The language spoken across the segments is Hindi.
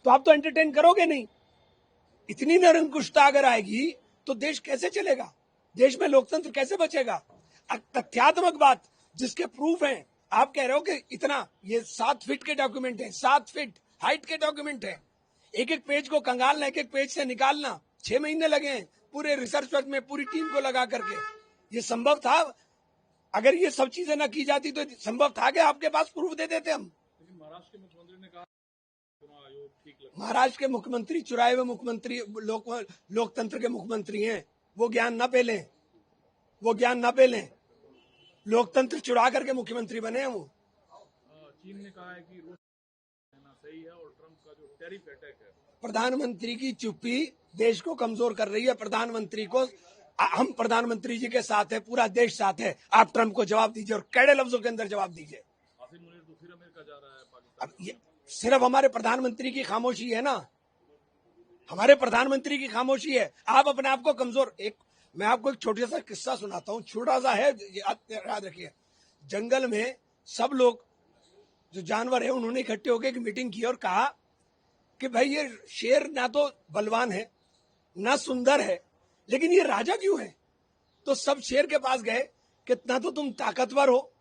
तो आप तो एंटरटेन करोगे नहीं। इतनी निरंकुशता अगर आएगी तो देश कैसे चलेगा, देश में लोकतंत्र कैसे बचेगा। तथ्यात्मक बात जिसके प्रूफ हैं, आप कह रहे हो कि इतना, ये 7 फीट के डॉक्यूमेंट है, 7 फीट हाइट के डॉक्यूमेंट है, एक एक पेज को कंगालना, एक एक पेज से निकालना 6 महीने लगे हैं पूरे रिसर्च वर्क में, पूरी टीम को लगा करके। ये संभव था? अगर ये सब चीजें ना की जाती तो संभव था कि आपके पास प्रूफ दे देते हम। महाराष्ट्र के मुख्यमंत्री ने कहा चुनाव आयोग ठीक लगता है। महाराष्ट्र के मुख्यमंत्री चुराए हुए मुख्यमंत्री, लोकतंत्र के मुख्यमंत्री हैं, वो ज्ञान ना पेलें, वो ज्ञान ना पेलें। लोकतंत्र चुरा करके मुख्यमंत्री बने हैं वो। चीन ने कहा है कि रूस कहना सही है और ट्रंप का जो टैरिफ अटैक है। प्रधानमंत्री की चुप्पी देश को कमजोर कर रही है। प्रधानमंत्री को, हम प्रधानमंत्री जी के साथ है, पूरा देश साथ है। आप ट्रंप को जवाब दीजिए और कड़े लफ्जों के अंदर जवाब दीजिए। आसिफ मुनीर तो फिर अमेरिका जा रहा है पाकिस्तान। अब ये सिर्फ हमारे प्रधानमंत्री की खामोशी है ना, हमारे प्रधानमंत्री की खामोशी है। आप अपने आप को कमजोर, मैं आपको एक छोटा सा किस्सा सुनाता हूँ, छोटा सा है, याद रखिए। जंगल में सब लोग जो जानवर है उन्होंने इकट्ठे होकर एक मीटिंग की और कहा कि भाई ये शेर ना तो बलवान है ना सुंदर है, लेकिन ये राजा क्यों है। तो सब शेर के पास गए कि ना तो तुम ताकतवर हो,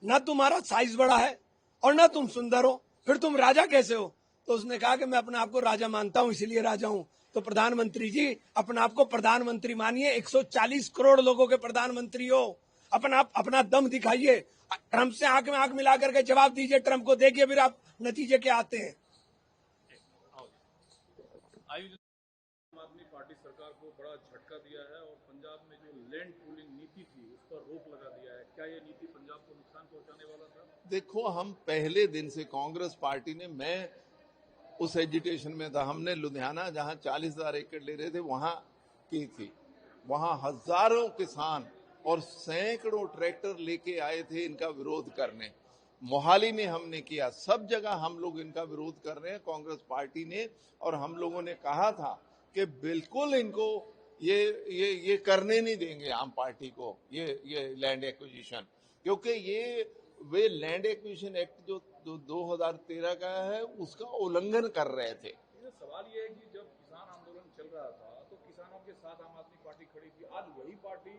ना तुम्हारा साइज बड़ा है, और ना तुम सुंदर हो, फिर तुम राजा कैसे हो। तो उसने कहा कि मैं अपने आप को राजा मानता हूं, इसीलिए राजा हूं। तो प्रधानमंत्री जी, अपने आप को प्रधानमंत्री मानिए, 140 करोड़ लोगों के प्रधानमंत्री हो, अपना दम दिखाइए। ट्रंप से आंख में आंख मिला करके जवाब दीजिए ट्रंप को, देखिए फिर आप नतीजे क्या आते हैं। आम आदमी पार्टी सरकार को बड़ा झटका दिया है और पंजाब में जो लैंड पूलिंग नीति थी उस पर रोक लगा दिया है। क्या ये नीति पंजाब को नुकसान पहुंचाने वाला था? देखो, हम पहले दिन से कांग्रेस पार्टी ने, मैं उस एजिटेशन में था, हमने लुधियाना जहां 40,000 एकड़ ले रहे थे वहां की थी। वहां हजारों किसान और सैकड़ों ट्रैक्टर लेके आए थे इनका विरोध करने। मोहाली में हमने किया, सब जगह हम लोग इनका विरोध कर रहे हैं कांग्रेस पार्टी ने। और हम लोगों ने कहा था कि बिल्कुल इनको ये करने नहीं देंगे आम पार्टी को ये लैंड एक्विजिशन, क्योंकि ये वे लैंड एक्विजिशन एक्ट जो 2013 का है उसका उल्लंघन कर रहे थे। सवाल ये है कि जब किसान आंदोलन चल रहा था तो किसानों के साथ आम आदमी पार्टी खड़ी थी, आज वही पार्टी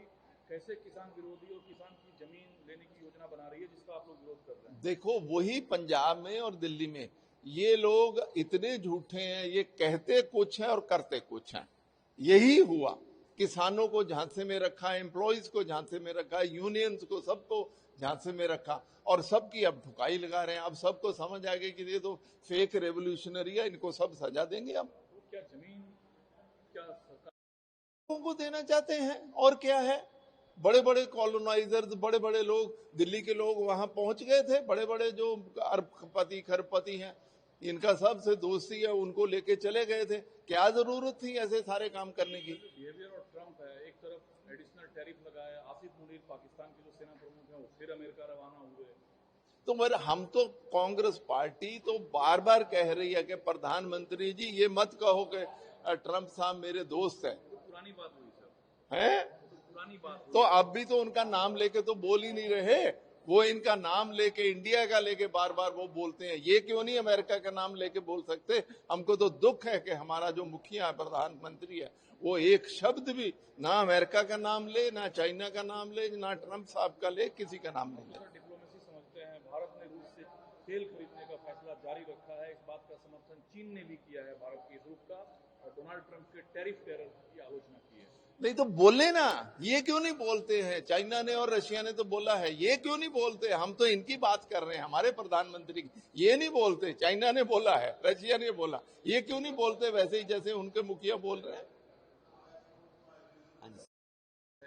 कैसे किसान विरोधी और किसान की जमीन लेने की योजना बना रही है जिसका आप लोग विरोध कर रहे हैं? देखो, वही पंजाब में और दिल्ली में ये लोग इतने झूठे हैं, ये कहते कुछ है और करते कुछ है। यही हुआ, किसानों को झांसे में रखा, एम्प्लॉइज को झांसे में रखा, यूनियंस को, सबको झांसे में रखा, और सबकी अब ठुकाई लगा रहे हैं। अब सबको समझ आ गई कि ये तो फेक रेवोल्यूशनरी है, इनको सब सजा देंगे। अब क्या जमीन क्या सरकार लोगों को देना चाहते हैं और क्या है। बड़े बड़े कॉलोनाइजर्स, बड़े बड़े लोग, दिल्ली के लोग वहां पहुंच गए थे, बड़े बड़े जो अरबपति खरबपति हैं, इनका सबसे दोस्ती है, उनको लेके चले गए थे। क्या जरूरत थी ऐसे सारे काम करने की। बिहेवियर और ट्रंप है, एक तरफ एडिशनल टैरिफ लगाया, आसिफ मुनीर पाकिस्तान के जो सेना प्रमुख हैं वो फिर अमेरिका रवाना हुए। तो मेरे, हम तो कांग्रेस पार्टी तो बार बार कह रही है कि प्रधानमंत्री जी ये मत कहो कि ट्रंप साहब मेरे दोस्त है। तो पुरानी बात हुई सर, हैं? पुरानी बात हुई। तो अब भी तो उनका नाम लेके तो बोल ही नहीं रहे। वो इनका नाम लेके, इंडिया का लेके बार बार वो बोलते हैं। ये क्यों नहीं अमेरिका का नाम लेके बोल सकते? हमको तो दुख है कि हमारा जो मुखिया प्रधानमंत्री है वो एक शब्द भी ना अमेरिका का नाम ले, ना चाइना का नाम ले, ना ट्रंप साहब का ले, किसी का नाम नहीं ले। डिप्लोमेसी समझते हैं, भारत ने रूस से तेल खरीदने का फैसला जारी रखा है, इस बात का समर्थन चीन ने भी किया है भारत के इस रुख का, और डोनाल्ड ट्रंप के टैरिफ टेरर की आलोचना की है। नहीं तो बोले ना, ये क्यों नहीं बोलते हैं? चाइना ने और रशिया ने तो बोला है, ये क्यों नहीं बोलते? हम तो इनकी बात कर रहे हैं, हमारे प्रधानमंत्री की। ये नहीं बोलते, चाइना ने बोला है, रशिया ने बोला, ये क्यों नहीं बोलते वैसे ही जैसे उनके मुखिया बोल रहे हैं?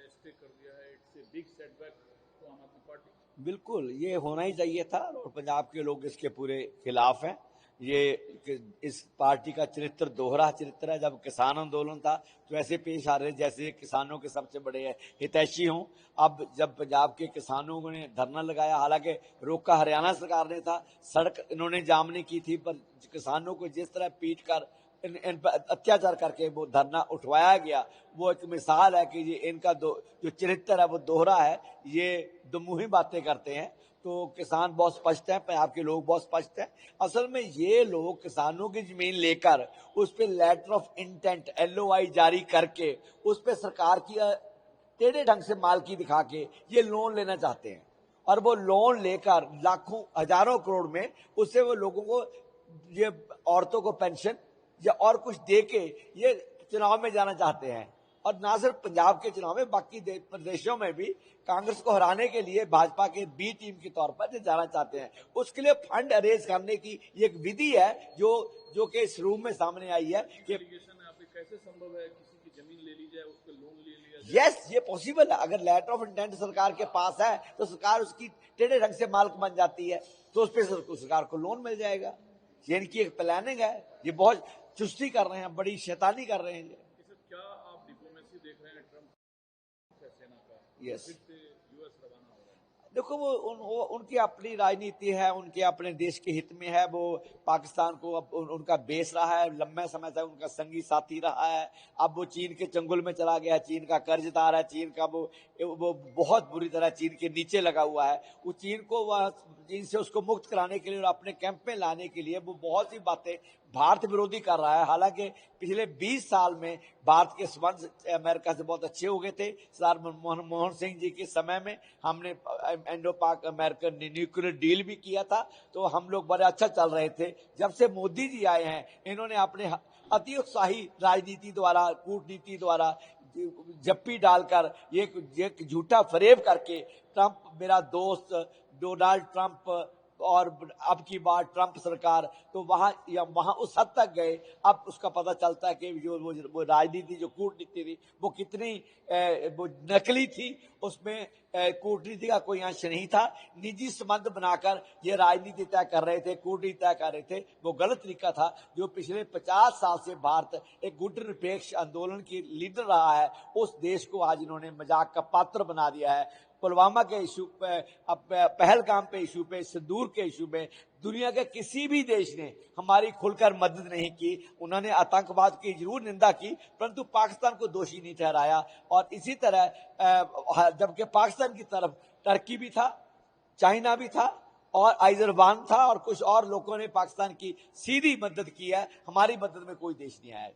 स्टे कर दिया है, it's a big setback to Aam Aadmi party. बिल्कुल, ये होना ही चाहिए था और पंजाब के लोग इसके पूरे खिलाफ हैं। ये इस पार्टी का चरित्र दोहरा चरित्र है। जब किसान आंदोलन था तो ऐसे पेश आ रहे जैसे किसानों के सबसे बड़े हितैषी हों। अब जब पंजाब के किसानों ने धरना लगाया, हालांकि रोका हरियाणा सरकार ने था, सड़क इन्होंने जाम नहीं की थी, पर किसानों को जिस तरह पीट कर इन पर अत्याचार करके वो धरना उठवाया गया, वो एक मिसाल है कि ये इनका जो चरित्र है वो दोहरा है। ये दुमुही बातें करते हैं। तो किसान बहुत स्पष्ट है, पंजाब के लोग बहुत स्पष्ट हैं। असल में ये लोग किसानों की जमीन लेकर उस पर लेटर ऑफ इंटेंट LOI जारी करके उस पर सरकार की टेढ़े ढंग से मालकी दिखा के ये लोन लेना चाहते हैं, और वो लोन लेकर लाखों हजारों करोड़ में उससे वो लोगों को, ये औरतों को पेंशन या और कुछ दे के ये चुनाव में जाना चाहते हैं। और ना सिर्फ पंजाब के चुनाव में, बाकी प्रदेशों में भी कांग्रेस को हराने के लिए भाजपा के बी टीम के तौर पर जाना चाहते हैं। उसके लिए फंड अरेंज करने की ये एक विधि है जो कि इस रूम में सामने आई है कि कैसे संभव है किसी की जमीन ले ली जाए, उस पर लोन ले लिया जाए? यस, ये पॉसिबल है। अगर लेटर ऑफ इंटेंट सरकार के पास है तो सरकार उसकी टेढ़े ढंग से मालिक बन जाती है, तो उस पर सरकार को लोन मिल जाएगा। ये इनकी एक प्लानिंग है, ये बहुत चुस्ती कर रहे हैं, बड़ी शैतानी कर रहे हैं। क्या आप डिप्लोमेसी देख रहे हैं ट्रम्प सेना का? यस, यूएस रवाना हो रहा है। देखो वो उनकी अपनी राजनीति है, उनके अपने देश के हित में है। वो पाकिस्तान को अब उनका बेस रहा है, लंबे समय से उनका संगी साथी रहा है। अब वो चीन के चंगुल में चला गया, चीन का कर्जदार है, चीन का वो बहुत बुरी तरह चीन के नीचे लगा हुआ है। वो चीन से उसको मुक्त कराने के लिए और अपने कैंप में लाने के लिए वो बहुत सी बातें भारत विरोधी कर रहा है। हालांकि पिछले 20 साल में भारत के संबंध अमेरिका से बहुत अच्छे हो गए थे। सरदार मनमोहन सिंह जी के समय में हमने इंडो पाक अमेरिकन न्यूक्लियर डील भी किया था, तो हम लोग बड़े अच्छा चल रहे थे। जब से मोदी जी आए हैं, इन्होंने अपने अति उत्साही राजनीति द्वारा, कूटनीति द्वारा जप्पी डालकर ये झूठा फरेब करके ट्रंप मेरा दोस्त, डोनाल्ड ट्रंप और अब की बार ट्रंप सरकार, तो वहां उस हद तक गए। अब उसका पता चलता है कि वो राजनीति, जो कूटनीति थी, वो कितनी वो नकली थी। उसमें कूटनीति का कोई अंश नहीं था। निजी संबंध बनाकर ये राजनीति तय कर रहे थे, कूटनीति तय कर रहे थे। वो गलत तरीका था। जो पिछले 50 साल से भारत एक गुटनिरपेक्ष आंदोलन की लीडर रहा है, उस देश को आज इन्होंने मजाक का पात्र बना दिया है। पुलवामा के इशू पे, पहलगाम पे इशू पे, सिंदूर के इशू में दुनिया के किसी भी देश ने हमारी खुलकर मदद नहीं की। उन्होंने आतंकवाद की जरूर निंदा की, परंतु पाकिस्तान को दोषी नहीं ठहराया। और इसी तरह जबकि पाकिस्तान की तरफ टर्की भी था, चाइना भी था और अजरबैजान था, और कुछ और लोगों ने पाकिस्तान की सीधी मदद की है। हमारी मदद में कोई देश नहीं आया।